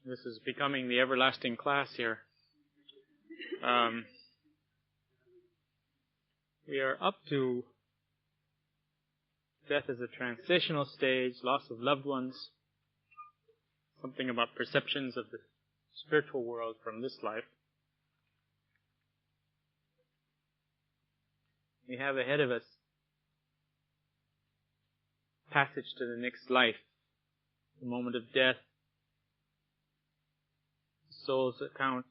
This is becoming the everlasting class here. We are up to death as a transitional stage, loss of loved ones, something about perceptions of the spiritual world from this life. We have ahead of us passage to the next life, the moment of death, the soul's account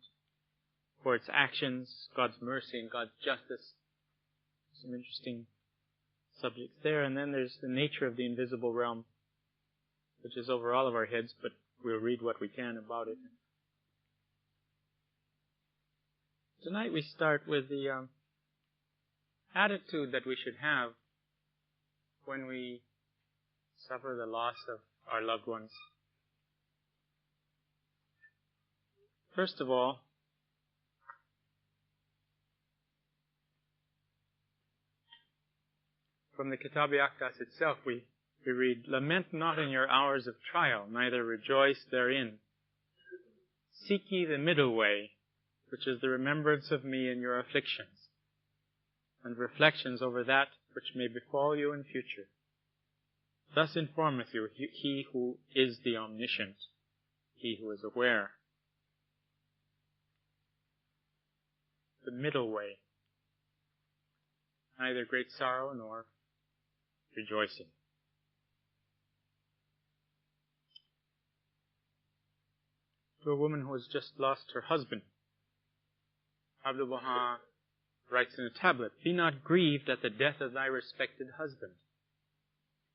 for its actions, God's mercy and God's justice. Some interesting subjects there. And then there's the nature of the invisible realm, which is over all of our heads, but we'll read what we can about it. Tonight we start with the attitude that we should have when we suffer the loss of our loved ones. First of all, from the Kitab-i-Aqdas itself, we read, "Lament not in your hours of trial, neither rejoice therein. Seek ye the middle way, which is the remembrance of me in your afflictions, and reflections over that which may befall you in future. Thus informeth you he who is the omniscient, he who is aware." The middle way. Neither great sorrow nor rejoicing. To a woman who has just lost her husband, Abdu'l-Baha writes in a tablet, "Be not grieved at the death of thy respected husband.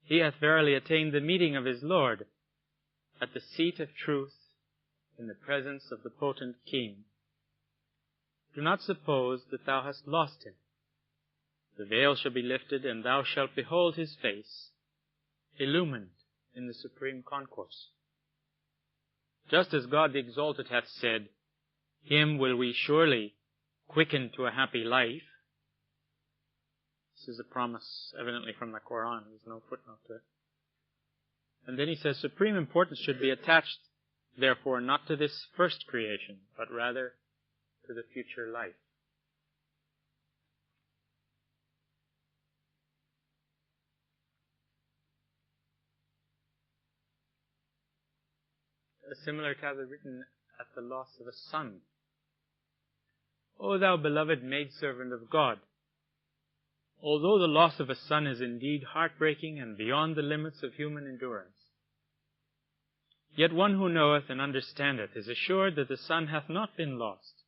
He hath verily attained the meeting of his Lord at the seat of truth in the presence of the potent King. Do not suppose that thou hast lost him. The veil shall be lifted, and thou shalt behold his face, illumined in the supreme concourse. Just as God the Exalted hath said, Him will we surely quicken to a happy life." This is a promise evidently from the Quran. There's no footnote to it. And then he says, "Supreme importance should be attached, therefore, not to this first creation, but rather to the future life." A similar tablet written at the loss of a son. "O thou beloved maidservant of God, although the loss of a son is indeed heartbreaking and beyond the limits of human endurance, yet one who knoweth and understandeth is assured that the son hath not been lost,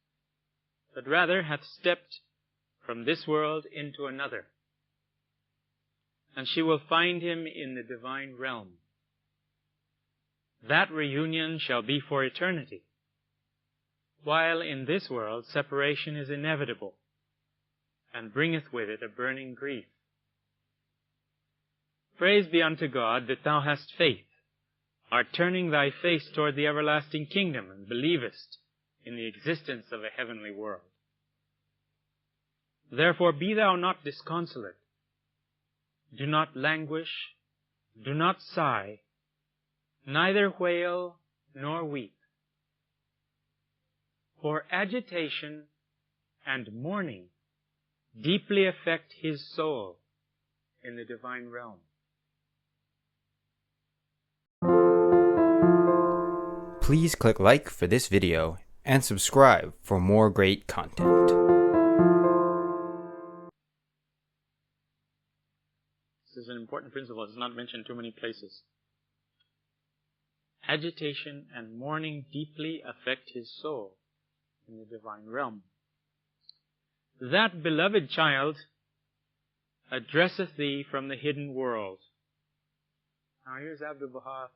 but rather hath stepped from this world into another, and she will find him in the divine realm. That reunion shall be for eternity, while in this world separation is inevitable, and bringeth with it a burning grief. Praise be unto God that thou hast faith, art turning thy face toward the everlasting kingdom, and believest in the existence of a heavenly world. Therefore be thou not disconsolate. Do not languish, do not sigh, neither wail nor weep. For agitation and mourning deeply affect his soul in the divine realm." Please click like for this video and subscribe for more great content. This is an important principle. It's not mentioned too many places. Agitation and mourning deeply affect his soul in the divine realm. "That beloved child addresseth thee from the hidden world." Now here's Abdu'l-Baha,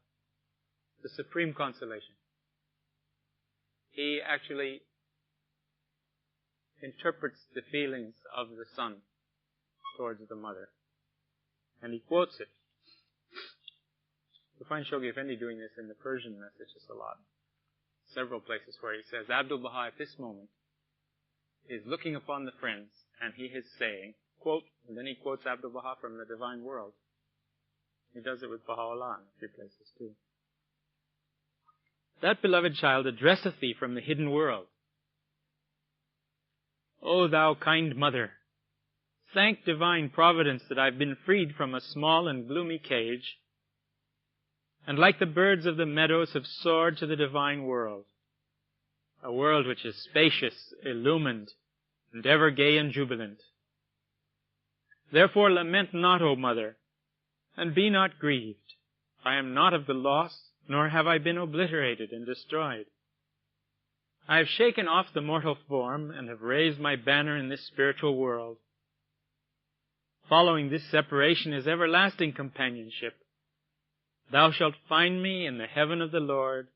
the supreme consolation. He actually interprets the feelings of the son towards the mother. And he quotes it. We find Shoghi Effendi doing this in the Persian messages a lot. Several places where he says, Abdu'l-Baha at this moment is looking upon the friends, and he is saying, quote, and then he quotes Abdu'l-Baha from the Divine World. He does it with Baha'u'llah in a few places too. that beloved child addresseth thee from the hidden world. O thou kind mother, thank divine providence that I've been freed from a small and gloomy cage, and like the birds of the meadows have soared to the divine world, a world which is spacious, illumined, and ever gay and jubilant. Therefore lament not, O mother, and be not grieved. I am not of the lost, nor have I been obliterated and destroyed. I have shaken off the mortal form, and have raised my banner in this spiritual world. Following this separation is everlasting companionship. Thou shalt find me in the heaven of the Lord,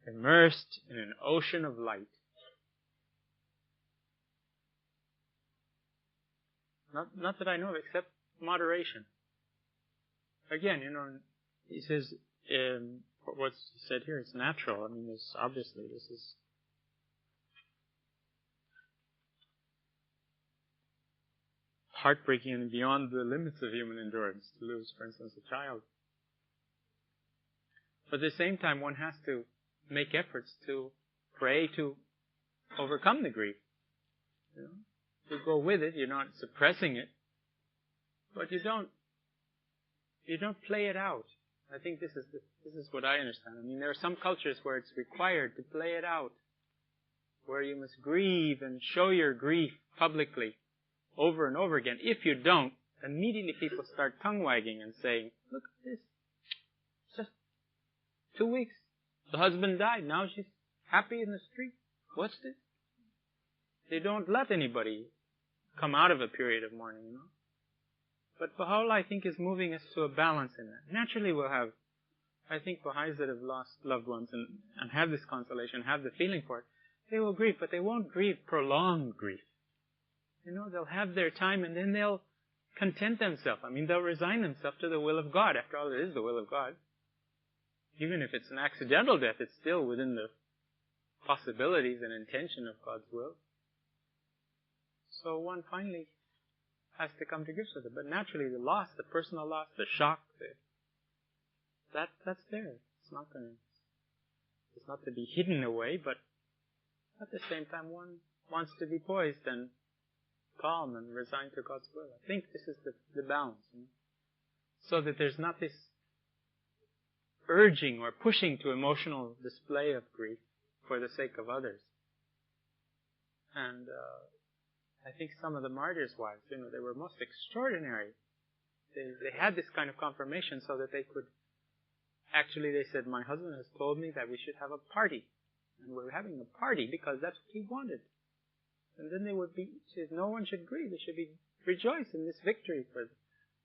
immersed in an ocean of light. Not that I know of, except moderation. Again, he says, what's said here, it's natural. I mean, obviously, this is heartbreaking and beyond the limits of human endurance to lose, for instance, a child. But at the same time, one has to make efforts to pray to overcome the grief. You go with it, you're not suppressing it, but you don't play it out. I think this is what I understand. I mean, there are some cultures where it's required to play it out, where you must grieve and show your grief publicly over and over again. If you don't, immediately people start tongue-wagging and saying, look at this. It's just 2 weeks. The husband died. Now she's happy in the street. What's this? They don't let anybody come out of a period of mourning, But Baha'u'llah, I think, is moving us to a balance in that. Naturally, we'll have, I think, Baha'is that have lost loved ones and have this consolation, have the feeling for it. They will grieve, but they won't grieve prolonged grief. They'll have their time and then they'll content themselves. I mean, they'll resign themselves to the will of God. After all, it is the will of God. Even if it's an accidental death, it's still within the possibilities and intention of God's will. So one finally has to come to grips with it. But naturally, the loss, the personal loss, the shock, that's there. It's not to be hidden away, but at the same time, one wants to be poised and calm and resigned to God's will. I think this is the balance. So that there's not this urging or pushing to emotional display of grief for the sake of others. And I think some of the martyrs' wives, they were most extraordinary. They had this kind of confirmation so that they could, actually they said, my husband has told me that we should have a party. And we're having a party because that's what he wanted. And then they would be, says, no one should grieve. They should be rejoice in this victory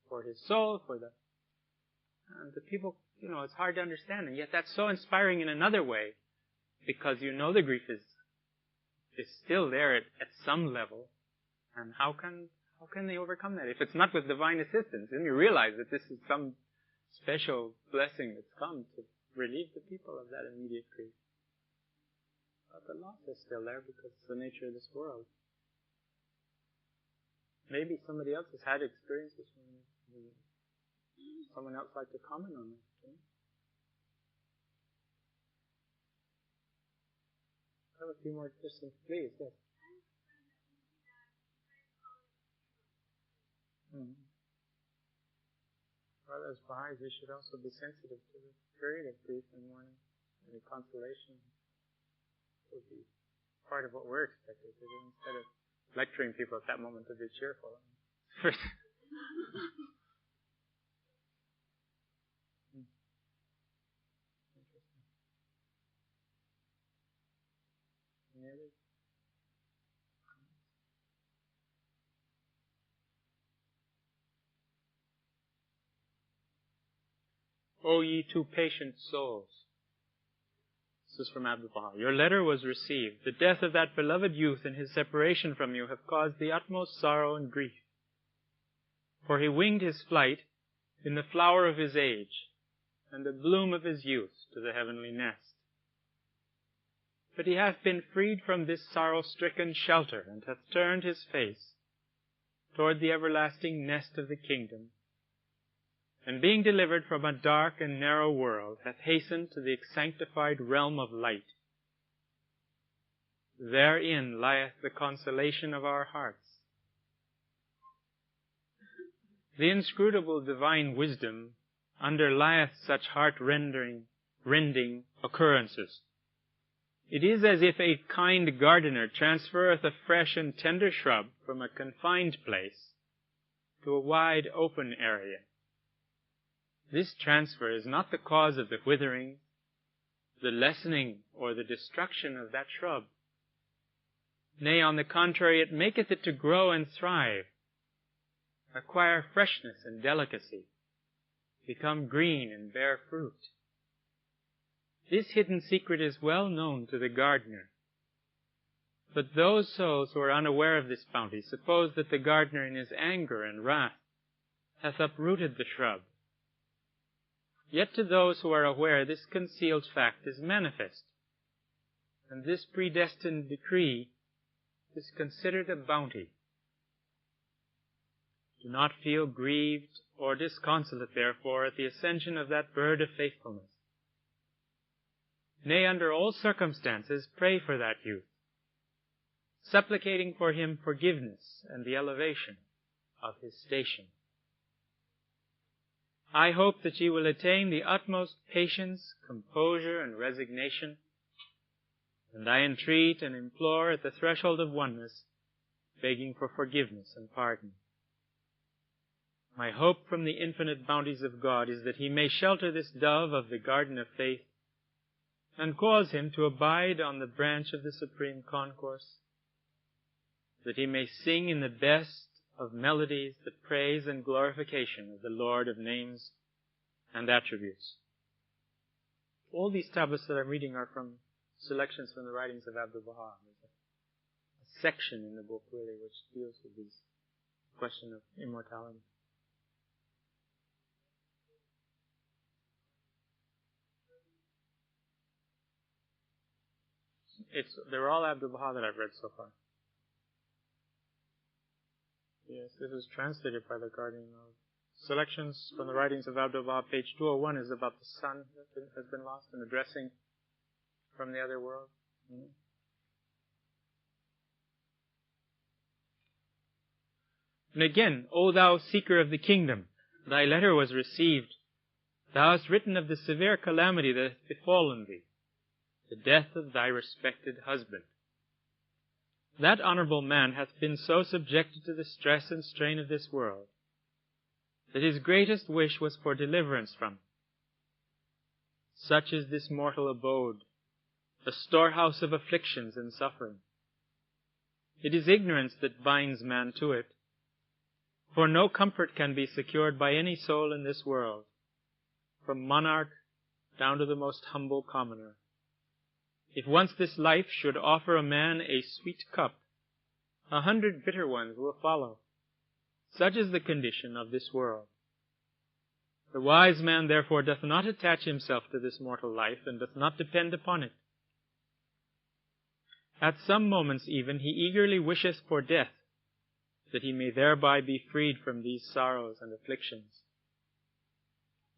for his soul, and the people, it's hard to understand. And yet that's so inspiring in another way, because the grief is still there at some level. And how can they overcome that? If it's not with divine assistance, then you realize that this is some special blessing that's come to relieve the people of that immediate grief. But the loss is still there because it's the nature of this world. Maybe somebody else has had experiences when someone else like to comment on this. Have a few more questions, please. Yes. Well, as Baha'is, we should also be sensitive to the period of grief and mourning and consolation. Would be part of what we're expected to do instead of lecturing people at that moment to be cheerful. Interesting. Any others? O ye two patient souls. This is from Abdu'l-Baha. Your letter was received. The death of that beloved youth and his separation from you have caused the utmost sorrow and grief. For he winged his flight in the flower of his age and the bloom of his youth to the heavenly nest. But he hath been freed from this sorrow-stricken shelter and hath turned his face toward the everlasting nest of the kingdom, and being delivered from a dark and narrow world, hath hastened to the sanctified realm of light. Therein lieth the consolation of our hearts. The inscrutable divine wisdom underlieth such heart-rending occurrences. It is as if a kind gardener transferreth a fresh and tender shrub from a confined place to a wide open area. This transfer is not the cause of the withering, the lessening, or the destruction of that shrub. Nay, on the contrary, it maketh it to grow and thrive, acquire freshness and delicacy, become green and bear fruit. This hidden secret is well known to the gardener. But those souls who are unaware of this bounty suppose that the gardener in his anger and wrath hath uprooted the shrub. Yet to those who are aware, this concealed fact is manifest, and this predestined decree is considered a bounty. Do not feel grieved or disconsolate, therefore, at the ascension of that bird of faithfulness. Nay, under all circumstances, pray for that youth, supplicating for him forgiveness and the elevation of his station. I hope that ye will attain the utmost patience, composure, and resignation, and I entreat and implore at the threshold of oneness, begging for forgiveness and pardon. My hope from the infinite bounties of God is that he may shelter this dove of the garden of faith and cause him to abide on the branch of the supreme concourse, that he may sing in the best of melodies the praise and glorification of the Lord of names and attributes. All these tablets that I'm reading are from selections from the writings of Abdu'l-Bahá. There's a section in the book, really, which deals with this question of immortality. They're all Abdu'l-Bahá that I've read so far. Yes, this is translated by the Guardian of Selections from the Writings of Abdu'l-Bahá. Page 201 is about the son that has been lost and addressing from the other world. And again, O thou seeker of the kingdom, thy letter was received. Thou hast written of the severe calamity that hath befallen thee, the death of thy respected husband. That honorable man hath been so subjected to the stress and strain of this world that his greatest wish was for deliverance from it. Such is this mortal abode, a storehouse of afflictions and suffering. It is ignorance that binds man to it, for no comfort can be secured by any soul in this world, from monarch down to the most humble commoner. If once this life should offer a man a sweet cup, 100 bitter ones will follow. Such is the condition of this world. The wise man, therefore, doth not attach himself to this mortal life, and doth not depend upon it. At some moments even he eagerly wisheth for death, that he may thereby be freed from these sorrows and afflictions.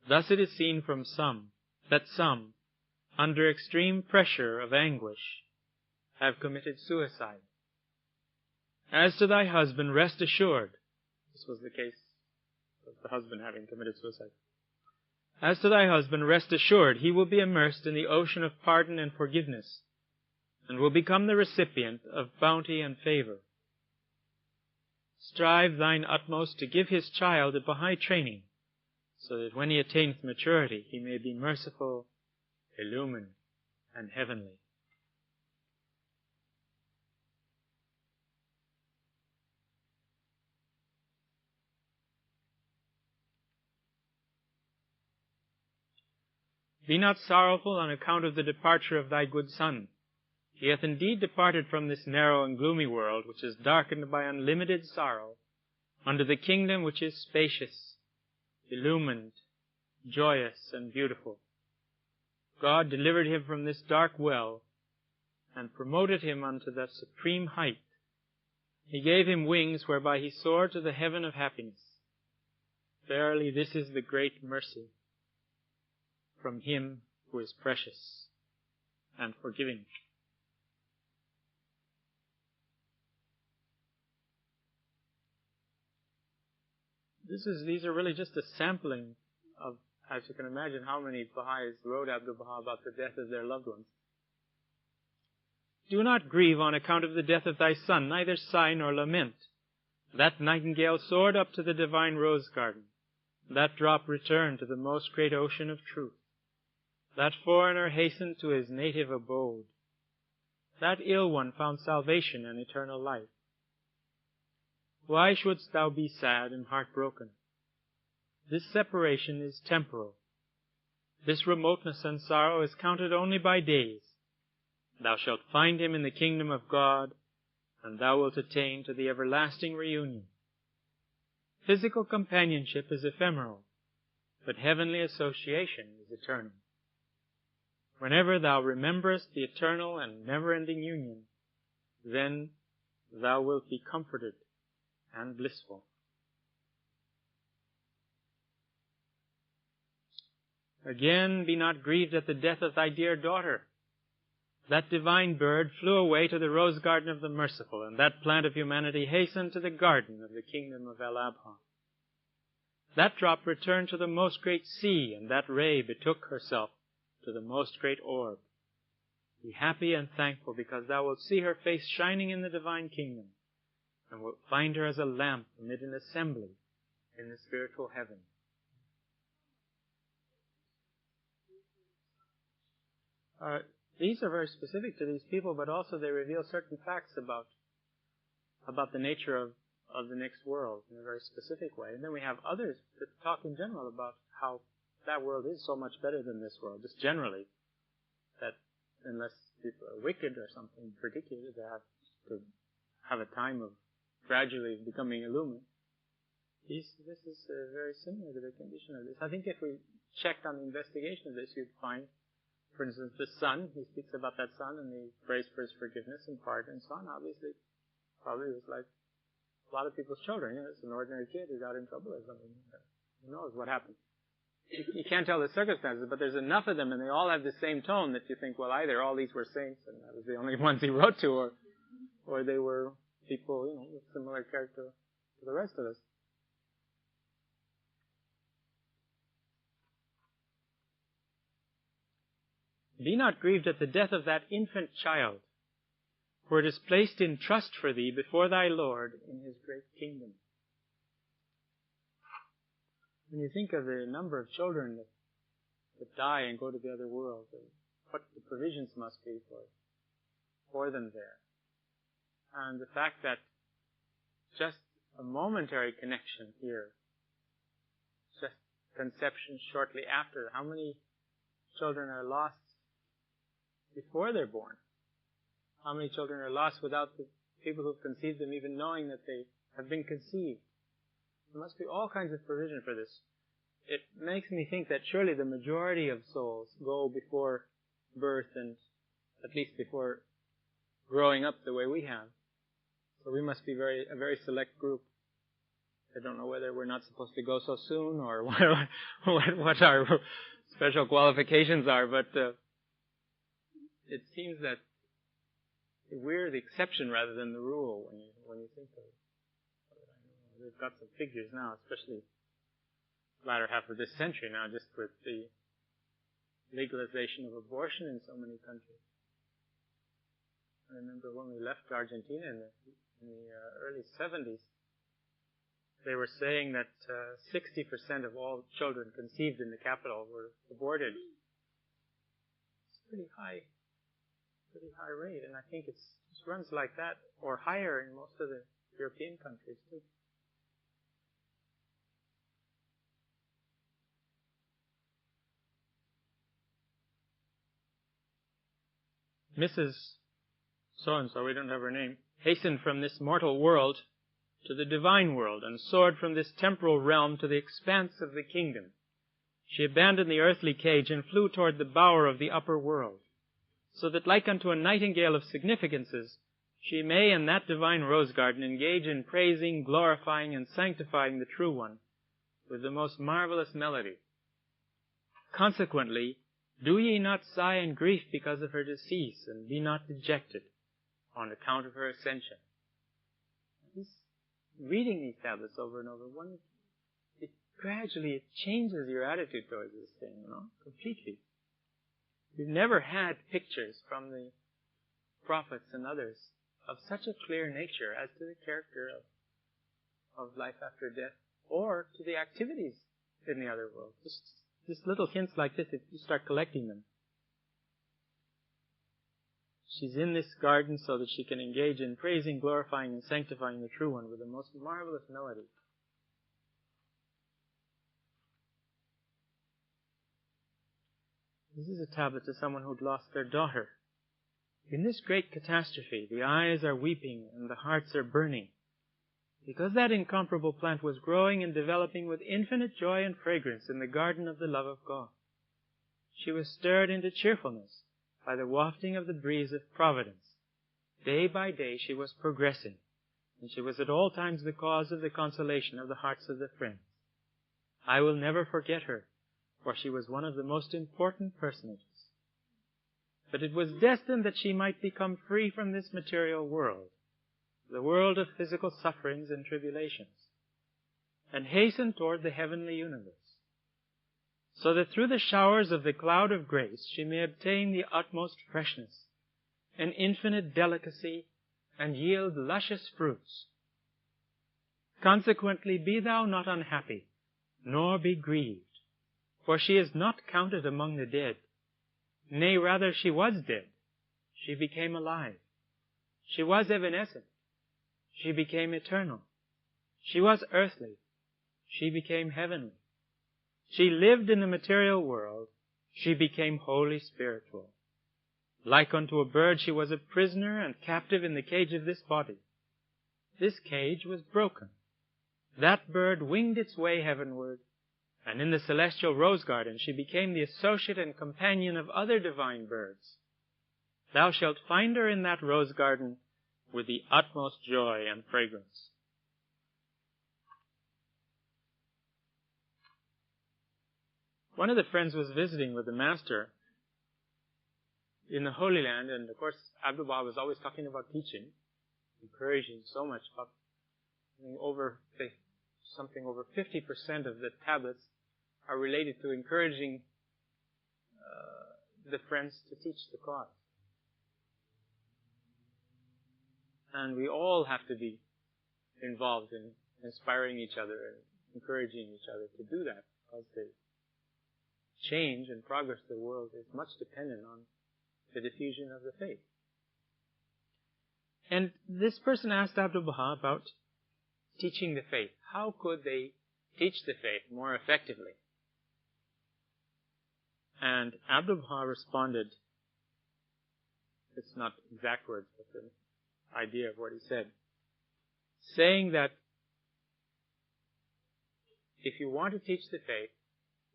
Thus it is seen from some, under extreme pressure of anguish, have committed suicide. As to thy husband, rest assured, this was the case of the husband having committed suicide. As to thy husband, rest assured, he will be immersed in the ocean of pardon and forgiveness, and will become the recipient of bounty and favor. Strive thine utmost to give his child a Bahá'í training, so that when he attaineth maturity, he may be merciful, illumined, and heavenly. Be not sorrowful on account of the departure of thy good son. He hath indeed departed from this narrow and gloomy world, which is darkened by unlimited sorrow, unto the kingdom which is spacious, illumined, joyous, and beautiful. God delivered him from this dark well, and promoted him unto the supreme height. He gave him wings whereby he soared to the heaven of happiness. Verily, this is the great mercy from Him who is precious and forgiving. These are really just a sampling of, as you can imagine, how many Baha'is wrote Abdu'l-Baha about the death of their loved ones. Do not grieve on account of the death of thy son, neither sigh nor lament. That nightingale soared up to the divine rose garden. That drop returned to the most great ocean of truth. That foreigner hastened to his native abode. That ill one found salvation and eternal life. Why shouldst thou be sad and heartbroken? This separation is temporal. This remoteness and sorrow is counted only by days. Thou shalt find him in the kingdom of God, and thou wilt attain to the everlasting reunion. Physical companionship is ephemeral, but heavenly association is eternal. Whenever thou rememberest the eternal and never-ending union, then thou wilt be comforted and blissful. Again, be not grieved at the death of thy dear daughter. That divine bird flew away to the rose garden of the merciful, and that plant of humanity hastened to the garden of the kingdom of El-Abha. That drop returned to the most great sea, and that ray betook herself to the most great orb. Be happy and thankful, because thou wilt see her face shining in the divine kingdom, and wilt find her as a lamp amid an assembly in the spiritual heaven. These are very specific to these people, but also they reveal certain facts about the nature of the next world in a very specific way. And then we have others that talk in general about how that world is so much better than this world, just generally, that unless people are wicked or something particular, they have to have a time of gradually becoming illumined. This is very similar to the condition of this. I think if we checked on the investigation of this, you'd find, for instance, the son, he speaks about that son and he prays for his forgiveness and pardon and so on. Obviously, probably was like a lot of people's children. It's an ordinary kid who got in trouble or something. Who knows what happened? You can't tell the circumstances, but there's enough of them and they all have the same tone that you think, well, either all these were saints and that was the only ones he wrote to, or they were people, with similar character to the rest of us. Be not grieved at the death of that infant child, for it is placed in trust for thee before thy Lord in his great kingdom. When you think of the number of children that die and go to the other world, what the provisions must be for them there, and the fact that just a momentary connection here, just conception shortly after, how many children are lost before they're born? How many children are lost without the people who've conceived them even knowing that they have been conceived? There must be all kinds of provision for this. It makes me think that surely the majority of souls go before birth and at least before growing up the way we have. So we must be a very select group. I don't know whether we're not supposed to go so soon or what our special qualifications are, but it seems that we're the exception rather than the rule when you think of it. We've got some figures now, especially the latter half of this century now, just with the legalization of abortion in so many countries. I remember when we left Argentina in the early 70s, they were saying that 60% of all children conceived in the capital were aborted. It's a pretty high rate, and I think it runs like that or higher in most of the European countries too. Mrs. So-and-so, we don't have her name, hastened from this mortal world to the divine world and soared from this temporal realm to the expanse of the kingdom. She abandoned the earthly cage and flew toward the bower of the upper world, so that like unto a nightingale of significances, she may in that divine rose garden engage in praising, glorifying, and sanctifying the True One, with the most marvelous melody. Consequently, do ye not sigh in grief because of her decease, and be not dejected on account of her ascension. Reading these tablets over and over, it gradually changes your attitude towards this thing, completely. We've never had pictures from the prophets and others of such a clear nature as to the character of life after death, or to the activities in the other world. Just little hints like this, if you start collecting them. She's in this garden so that she can engage in praising, glorifying, and sanctifying the True One with the most marvelous melody. This is a tablet to someone who'd lost their daughter. In this great catastrophe, the eyes are weeping and the hearts are burning, because that incomparable plant was growing and developing with infinite joy and fragrance in the garden of the love of God. She was stirred into cheerfulness by the wafting of the breeze of providence. Day by day she was progressing, and she was at all times the cause of the consolation of the hearts of the friends. I will never forget her, for she was one of the most important personages. But it was destined that she might become free from this material world, the world of physical sufferings and tribulations, and hasten toward the heavenly universe, so that through the showers of the cloud of grace she may obtain the utmost freshness and infinite delicacy and yield luscious fruits. Consequently, be thou not unhappy, nor be grieved, for she is not counted among the dead. Nay, rather, she was dead. She became alive. She was evanescent. She became eternal. She was earthly. She became heavenly. She lived in the material world. She became wholly spiritual. Like unto a bird, she was a prisoner and captive in the cage of this body. This cage was broken. That bird winged its way heavenward, and in the celestial rose garden she became the associate and companion of other divine birds. Thou shalt find her in that rose garden with the utmost joy and fragrance. One of the friends was visiting with the Master in the Holy Land, and of course Abdu'l-Baha was always talking about teaching, encouraging so much. Something over 50% of the tablets are related to encouraging the friends to teach the cause. And we all have to be involved in inspiring each other and encouraging each other to do that, because the change and progress of the world is much dependent on the diffusion of the faith. And this person asked Abdu'l-Baha about teaching the faith. How could they teach the faith more effectively? And Abdu'l-Baha responded, it's not exact words, but the idea of what he said, saying that if you want to teach the faith,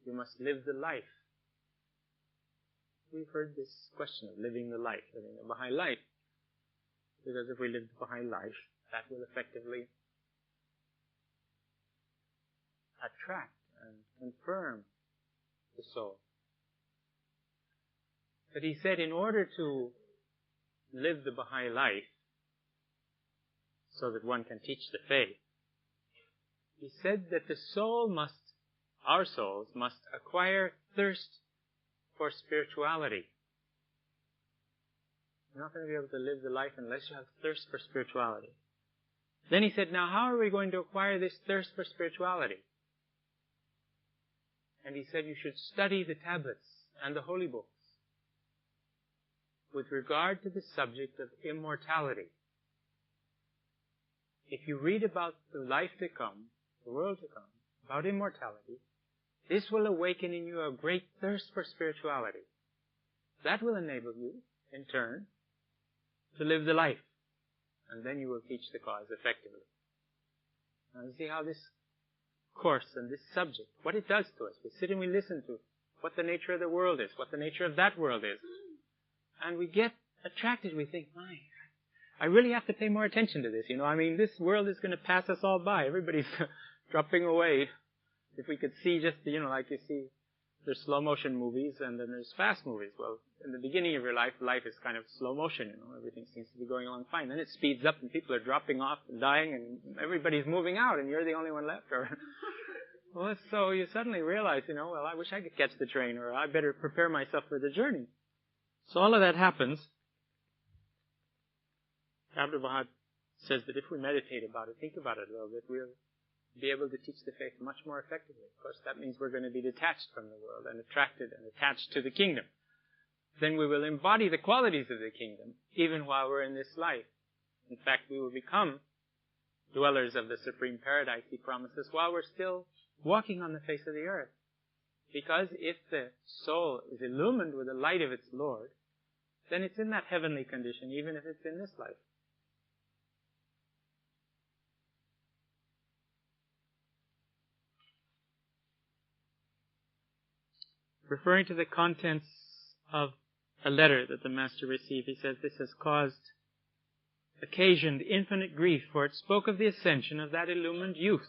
you must live the life. We've heard this question of living the life, living the Baha'i life. Because if we live the Baha'i life, that will effectively attract and confirm the soul. But he said in order to live the Baha'i life, so that one can teach the faith, he said that our souls must acquire thirst for spirituality. You're not going to be able to live the life unless you have thirst for spirituality. Then he said, now how are we going to acquire this thirst for spirituality? And he said you should study the tablets and the holy books with regard to the subject of immortality. If you read about the life to come, the world to come, about immortality, this will awaken in you a great thirst for spirituality. That will enable you, in turn, to live the life. And then you will teach the cause effectively. Now you see how this course and this subject, what it does to us. We sit and we listen to what the nature of the world is, what the nature of that world is. And we get attracted. We think, my, I really have to pay more attention to this. This world is going to pass us all by. Everybody's dropping away If we could see just, like you see, there's slow motion movies and then there's fast movies. Well, in the beginning of your life is kind of slow motion, everything seems to be going along fine. Then it speeds up and people are dropping off and dying and everybody's moving out and you're the only one left. Well, so you suddenly realize, well, I wish I could catch the train, or I better prepare myself for the journey. So all of that happens. Abdul Bahá'í says that if we meditate about it, think about it a little bit, we'll be able to teach the faith much more effectively. Of course, that means we're going to be detached from the world and attracted and attached to the kingdom. Then we will embody the qualities of the kingdom, even while we're in this life. In fact, we will become dwellers of the supreme paradise he promises while we're still walking on the face of the earth. Because if the soul is illumined with the light of its Lord, then it's in that heavenly condition, even if it's in this life. Referring to the contents of a letter that the Master received, he says, this has occasioned infinite grief, for it spoke of the ascension of that illumined youth.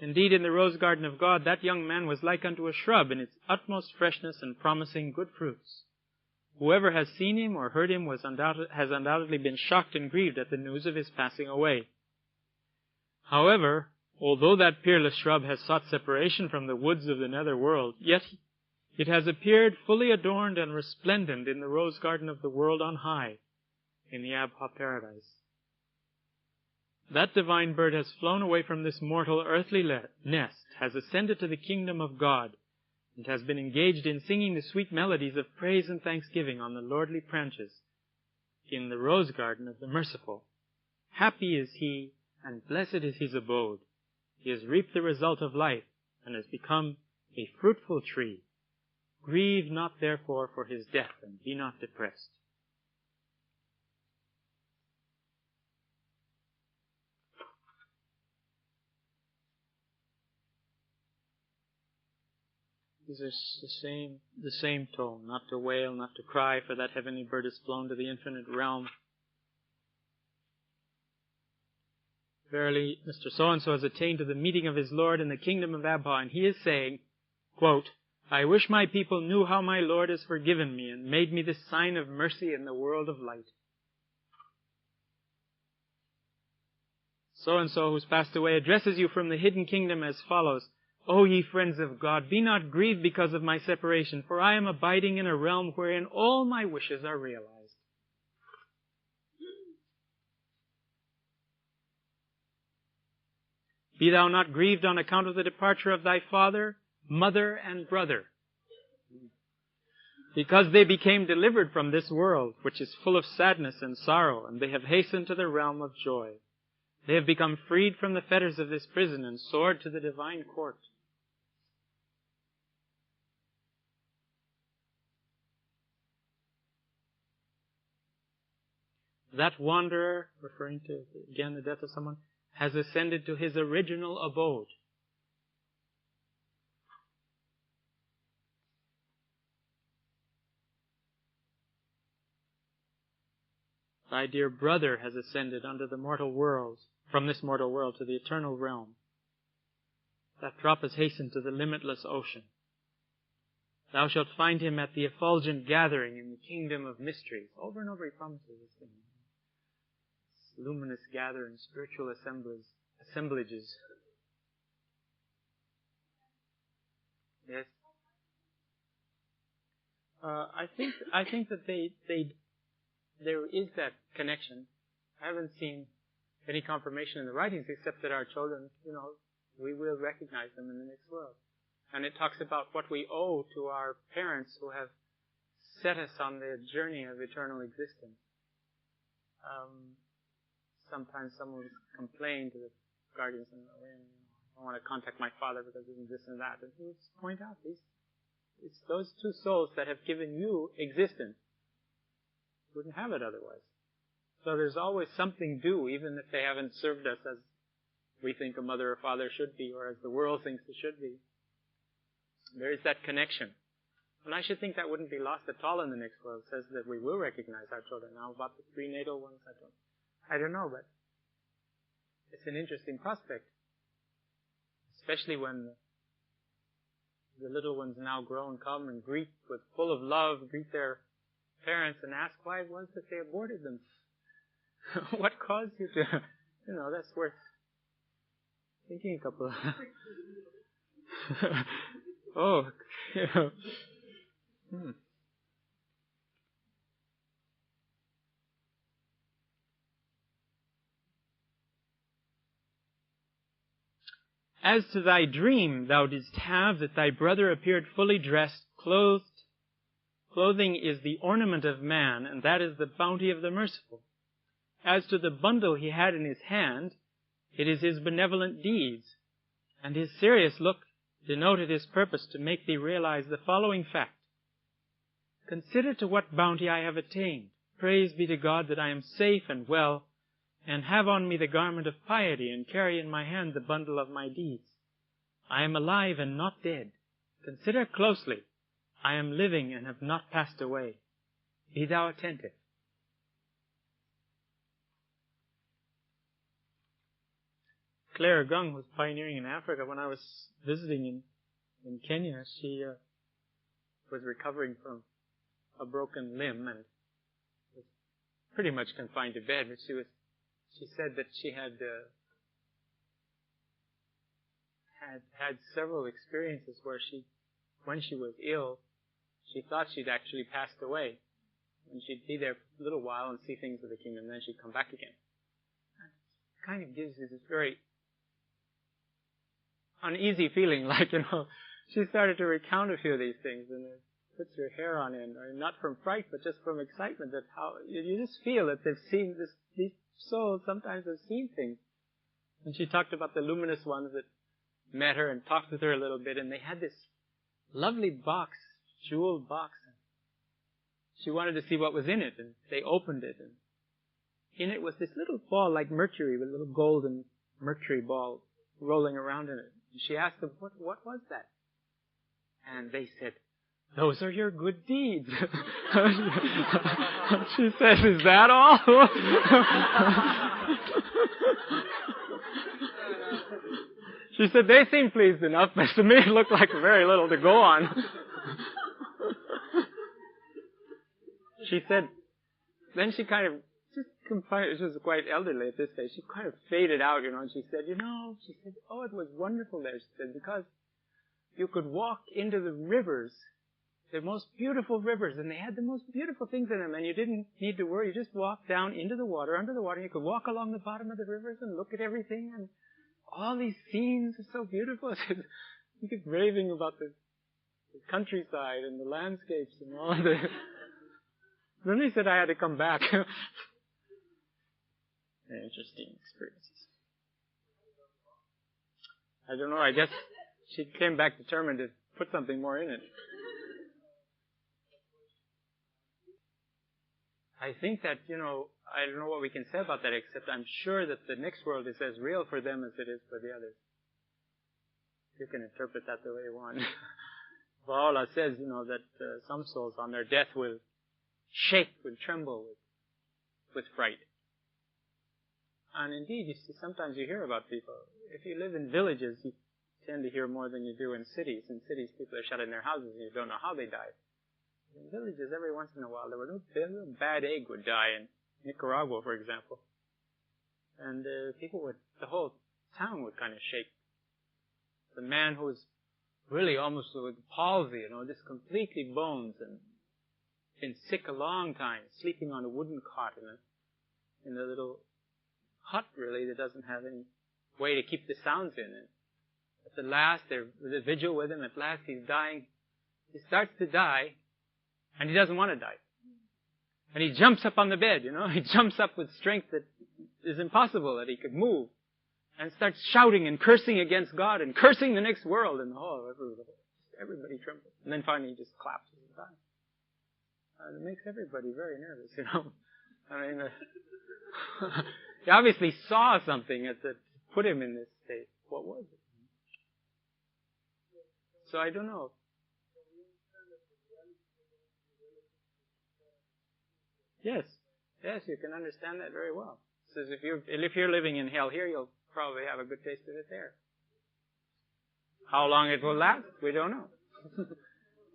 Indeed, in the rose garden of God, that young man was like unto a shrub in its utmost freshness and promising good fruits. Whoever has seen him or heard him has undoubtedly been shocked and grieved at the news of his passing away. However, although that peerless shrub has sought separation from the woods of the nether world, yet it has appeared fully adorned and resplendent in the rose garden of the world on high, in the Abha paradise. That divine bird has flown away from this mortal earthly nest, has ascended to the kingdom of God, and has been engaged in singing the sweet melodies of praise and thanksgiving on the lordly branches in the rose garden of the merciful. Happy is he, and blessed is his abode. He has reaped the result of life, and has become a fruitful tree. Grieve not therefore for his death, and be not depressed. These are the same tone, not to wail, not to cry, for that heavenly bird has flown to the infinite realm. Verily, Mr. So-and-so has attained to the meeting of his Lord in the kingdom of Abha, and he is saying, quote, I wish my people knew how my Lord has forgiven me and made me the sign of mercy in the world of light. So-and-so who's passed away addresses you from the hidden kingdom as follows. O ye friends of God, be not grieved because of my separation, for I am abiding in a realm wherein all my wishes are realized. Be thou not grieved on account of the departure of thy father, mother, and brother, because they became delivered from this world, which is full of sadness and sorrow, and they have hastened to the realm of joy. They have become freed from the fetters of this prison and soared to the divine court. That wanderer, referring to, again, the death of someone, has ascended to his original abode. Thy dear brother has ascended under the mortal world, from this mortal world to the eternal realm. That drop has hastened to the limitless ocean. Thou shalt find him at the effulgent gathering in the kingdom of mysteries. Over and over he promises this thing. This luminous gathering, spiritual assemblages. Yes. I think that there is that connection. I haven't seen any confirmation in the writings except that our children, we will recognize them in the next world. And it talks about what we owe to our parents who have set us on the journey of eternal existence. Sometimes someone will complain to the guardians, I want to contact my father because of this and that. And we'll just point out it's those two souls that have given you existence. Wouldn't have it otherwise. So there's always something due, even if they haven't served us as we think a mother or father should be, or as the world thinks it should be. There is that connection. And I should think that wouldn't be lost at all in the next world. It says that we will recognize our children. Now about the prenatal ones, I don't know, but it's an interesting prospect. Especially when the little ones now grown come and greet with full of love, greet their parents and ask why it was that they aborted them. What caused you to, that's worth thinking a couple of... Oh, As to thy dream thou didst have, that thy brother appeared fully dressed, clothed. Clothing is the ornament of man, and that is the bounty of the merciful. As to the bundle he had in his hand, it is his benevolent deeds, and his serious look denoted his purpose to make thee realize the following fact. Consider to what bounty I have attained. Praise be to God that I am safe and well, and have on me the garment of piety, and carry in my hand the bundle of my deeds. I am alive and not dead. Consider closely. I am living and have not passed away. Be thou attentive. Claire Gung was pioneering in Africa. When I was visiting in Kenya, she was recovering from a broken limb and was pretty much confined to bed. But she said that she had several experiences where when she was ill, she thought she'd actually passed away. And she'd be there for a little while and see things of the kingdom, and then she'd come back again. It kind of gives you this very uneasy feeling, like, she started to recount a few of these things, and it puts your hair on end, or not from fright, but just from excitement, that how you just feel that they've seen this. These souls sometimes have seen things. And she talked about the luminous ones that met her and talked with her a little bit, and they had this lovely box, jeweled box. And she wanted to see what was in it, and they opened it, and in it was this little ball like mercury, with a little golden mercury ball rolling around in it. And she asked them, what was that? And they said, those are your good deeds. She said, is that all? She said, they seemed pleased enough, but to me it looked like very little to go on. She said, then she kind of just confined, she was quite elderly at this stage, she kind of faded out, and she said, oh, it was wonderful there, she said, because you could walk into the rivers, the most beautiful rivers, and they had the most beautiful things in them, and you didn't need to worry. You just walked down into the water, under the water, and you could walk along the bottom of the rivers and look at everything, and all these scenes are so beautiful. You keep raving about the countryside and the landscapes and all the... Then they said I had to come back. Interesting experiences. I don't know, I guess she came back determined to put something more in it. I think that, I don't know what we can say about that, except I'm sure that the next world is as real for them as it is for the others. You can interpret that the way you want. Bahá'í says, that some souls on their death will shake, will tremble with fright. And indeed, you see, sometimes you hear about people. If you live in villages, you tend to hear more than you do in cities. In cities, people are shut in their houses and you don't know how they died. In villages, every once in a while, a bad egg would die in Nicaragua, for example. And the whole town would kind of shake. The man who was really almost with palsy, just completely bones and been sick a long time, sleeping on a wooden cot in a little hut, really, that doesn't have any way to keep the sounds in it. At the last, there's a vigil with him. At last, he's dying. He starts to die, and he doesn't want to die. And he jumps up on the bed, He jumps up with strength that is impossible, that he could move. And starts shouting and cursing against God and cursing the next world. And everybody trembles. And then finally he just collapses and dies. It makes everybody very nervous, I mean, he obviously saw something that put him in this state. What was it? So I don't know. Yes, you can understand that very well. Says if you're living in hell here, you'll probably have a good taste of it there. How long it will last, we don't know.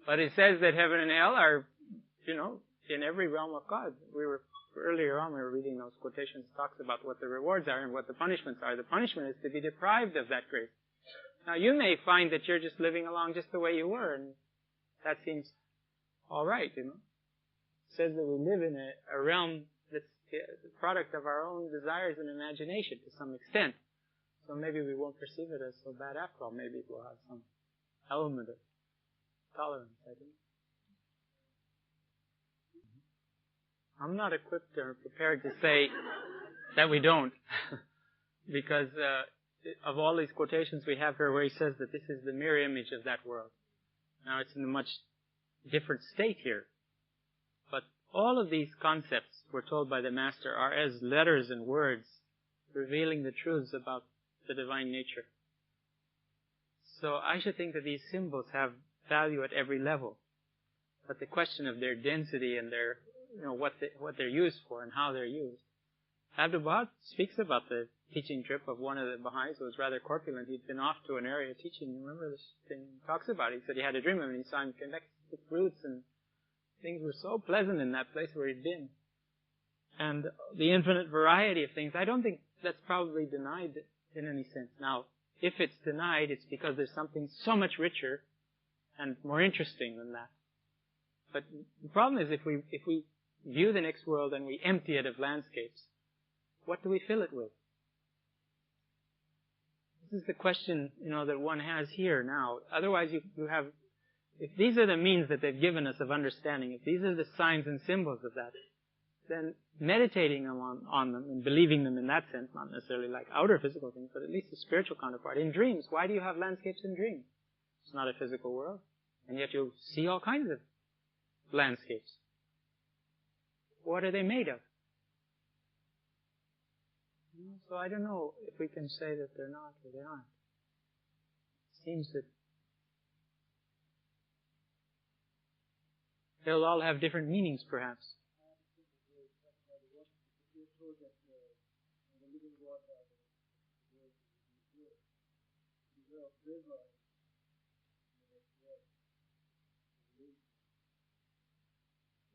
But it says that heaven and hell are, in every realm of God. Earlier on, we were reading those quotations, talks about what the rewards are and what the punishments are. The punishment is to be deprived of that grace. Now, you may find that you're just living along just the way you were, and that seems all right, It says that we live in a realm that's the product of our own desires and imagination to some extent. So maybe we won't perceive it as so bad after all. Maybe it will have some element of tolerance, I think. I'm not equipped or prepared to say that we don't, because of all these quotations we have here where he says that this is the mirror image of that world. Now, it's in a much different state here. But all of these concepts, we're told by the Master, are as letters and words revealing the truths about the divine nature. So I should think that these symbols have value at every level. But the question of their density and their, what they're used for and how they're used. Abdu'l-Bahá speaks about the teaching trip of one of the Bahá'ís who was rather corpulent. He'd been off to an area teaching. You remember this thing he talks about? He said he had a dream of him and he saw him connect with roots and things were so pleasant in that place where he'd been. And the infinite variety of things, I don't think that's probably denied in any sense. Now, if it's denied, it's because there's something so much richer and more interesting than that. But the problem is if we view the next world and we empty it of landscapes, what do we fill it with? This is the question, that one has here now. Otherwise, you have, if these are the means that they've given us of understanding, if these are the signs and symbols of that, then meditating on them and believing them in that sense, not necessarily like outer physical things, but at least a spiritual counterpart. In dreams, why do you have landscapes in dreams? It's not a physical world. And yet you see all kinds of landscapes. What are they made of? So I don't know if we can say that they're not or they aren't. It seems that they'll all have different meanings, perhaps.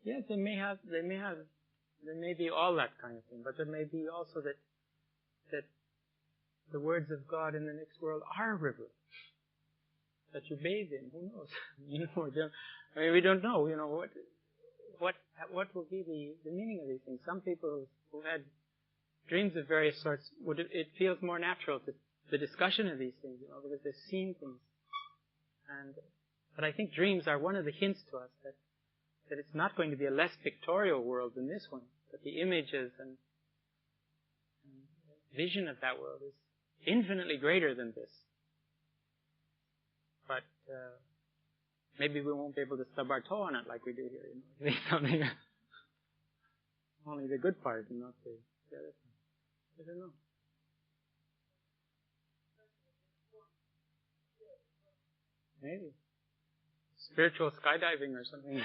Yes, they may be all that kind of thing, but there may be also that the words of God in the next world are a river that you bathe in. Who knows? We don't know. What will be the meaning of these things? Some people who had dreams of various sorts, it feels more natural to the discussion of these things, because they've seen things. But I think dreams are one of the hints to us that it's not going to be a less pictorial world than this one, that the images and vision of that world is infinitely greater than this. But maybe we won't be able to stub our toe on it like we do here. Something only the good part and not the other part. I don't know. Maybe. Spiritual skydiving or something.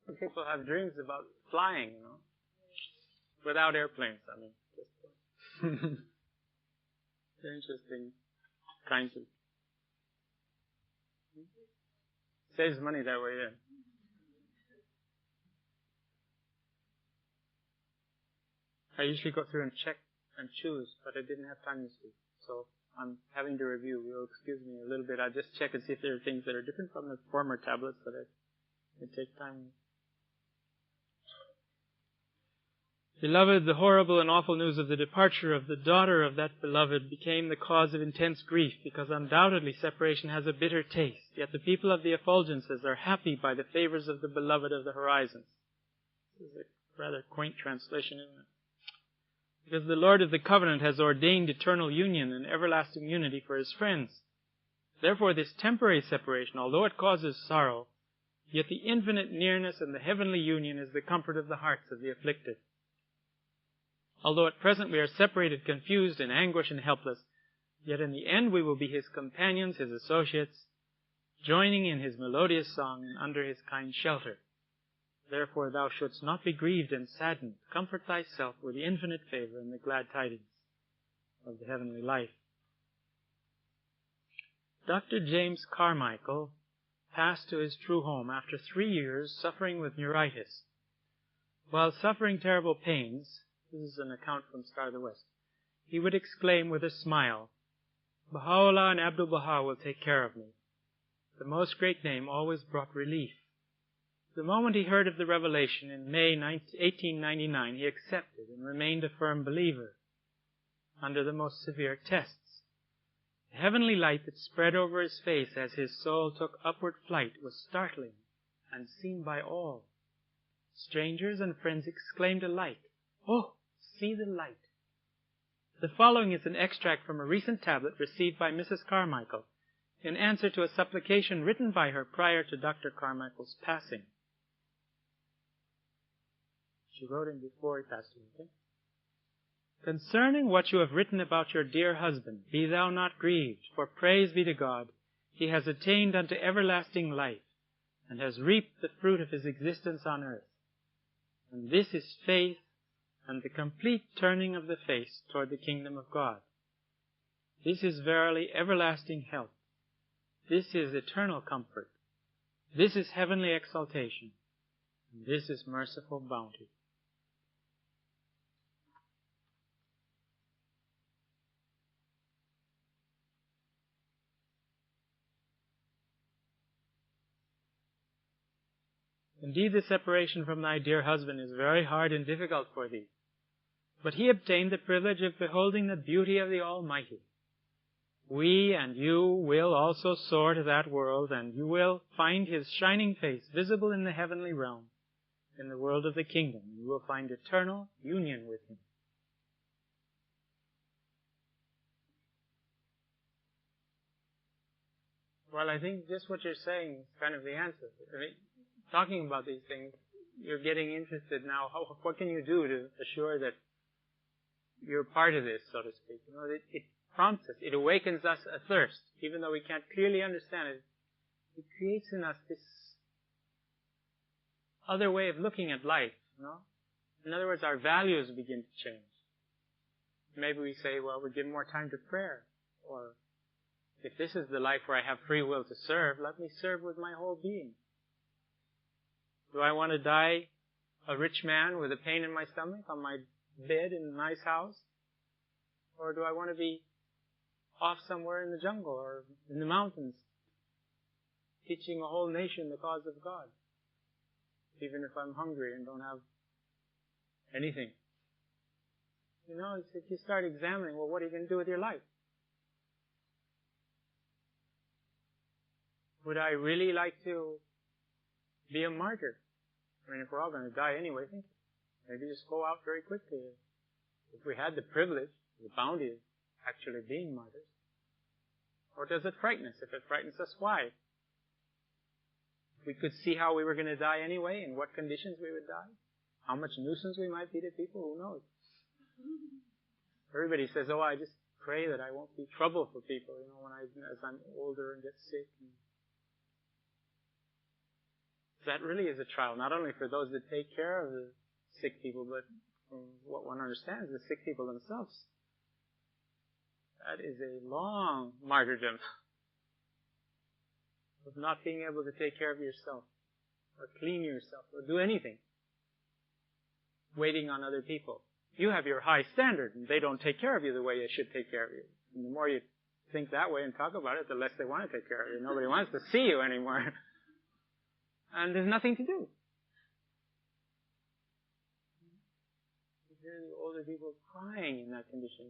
Some people have dreams about flying, without airplanes. Just they're interesting kinds of. Saves money that way, yeah. I usually go through and check and choose, but I didn't have time this week, so I'm having to review. You'll excuse me a little bit. I'll just check and see if there are things that are different from the former tablets that I take time with. Beloved, the horrible and awful news of the departure of the daughter of that beloved became the cause of intense grief, because undoubtedly separation has a bitter taste, yet the people of the effulgences are happy by the favors of the beloved of the horizons. This is a rather quaint translation, isn't it? Because the Lord of the covenant has ordained eternal union and everlasting unity for his friends. Therefore this temporary separation, although it causes sorrow, yet the infinite nearness and the heavenly union is the comfort of the hearts of the afflicted. Although at present we are separated, confused, in anguish and helpless, yet in the end we will be his companions, his associates, joining in his melodious song and under his kind shelter. Therefore thou shouldst not be grieved and saddened. Comfort thyself with the infinite favor and the glad tidings of the heavenly life. Dr. James Carmichael passed to his true home after 3 years suffering with neuritis. While suffering terrible pains, this is an account from Star of the West, he would exclaim with a smile, "Baha'u'llah and Abdu'l-Baha will take care of me." The Most Great Name always brought relief. The moment he heard of the revelation in May 1899, he accepted and remained a firm believer under the most severe tests. The heavenly light that spread over his face as his soul took upward flight was startling and seen by all. Strangers and friends exclaimed alike, "Oh, see the light!" The following is an extract from a recent tablet received by Mrs. Carmichael in answer to a supplication written by her prior to Dr. Carmichael's passing. She wrote him before he passed away. Okay? "Concerning what you have written about your dear husband, be thou not grieved, for praise be to God, he has attained unto everlasting life, and has reaped the fruit of his existence on earth. And this is faith, and the complete turning of the face toward the kingdom of God. This is verily everlasting health. This is eternal comfort. This is heavenly exaltation. And this is merciful bounty." Indeed, the separation from thy dear husband is very hard and difficult for thee. But he obtained the privilege of beholding the beauty of the Almighty. We and you will also soar to that world, and you will find his shining face visible in the heavenly realm, in the world of the kingdom. You will find eternal union with him. Well, I think just what you're saying is kind of the answer. I mean, talking about these things, you're getting interested now. What can you do to assure that you're part of this, so to speak? You know, it prompts us. It awakens us a thirst. Even though we can't clearly understand it, it creates in us this other way of looking at life, you know? In other words, our values begin to change. Maybe we say, well, we give more time to prayer. Or, if this is the life where I have free will to serve, let me serve with my whole being. Do I want to die a rich man with a pain in my stomach on my bed in a nice house? Or do I want to be off somewhere in the jungle or in the mountains, teaching a whole nation the cause of God, even if I'm hungry and don't have anything? You know, if you start examining, well, what are you going to do with your life? Would I really like to be a martyr? I mean, if we're all going to die anyway, maybe just go out very quickly. If we had the privilege, the bounty of actually being martyrs. Or does it frighten us? If it frightens us, why? If we could see how we were going to die anyway, in what conditions we would die, how much nuisance we might be to people, who knows? Everybody says, oh, I just pray that I won't be trouble for people, you know, as I'm older and get sick. That really is a trial, not only for those that take care of the sick people, but from what one understands, the sick people themselves. That is a long martyrdom of not being able to take care of yourself, or clean yourself, or do anything, waiting on other people. You have your high standard, and they don't take care of you the way they should take care of you. And the more you think that way and talk about it, the less they want to take care of you. Nobody wants to see you anymore. And there's nothing to do. You hear the older people crying in that condition.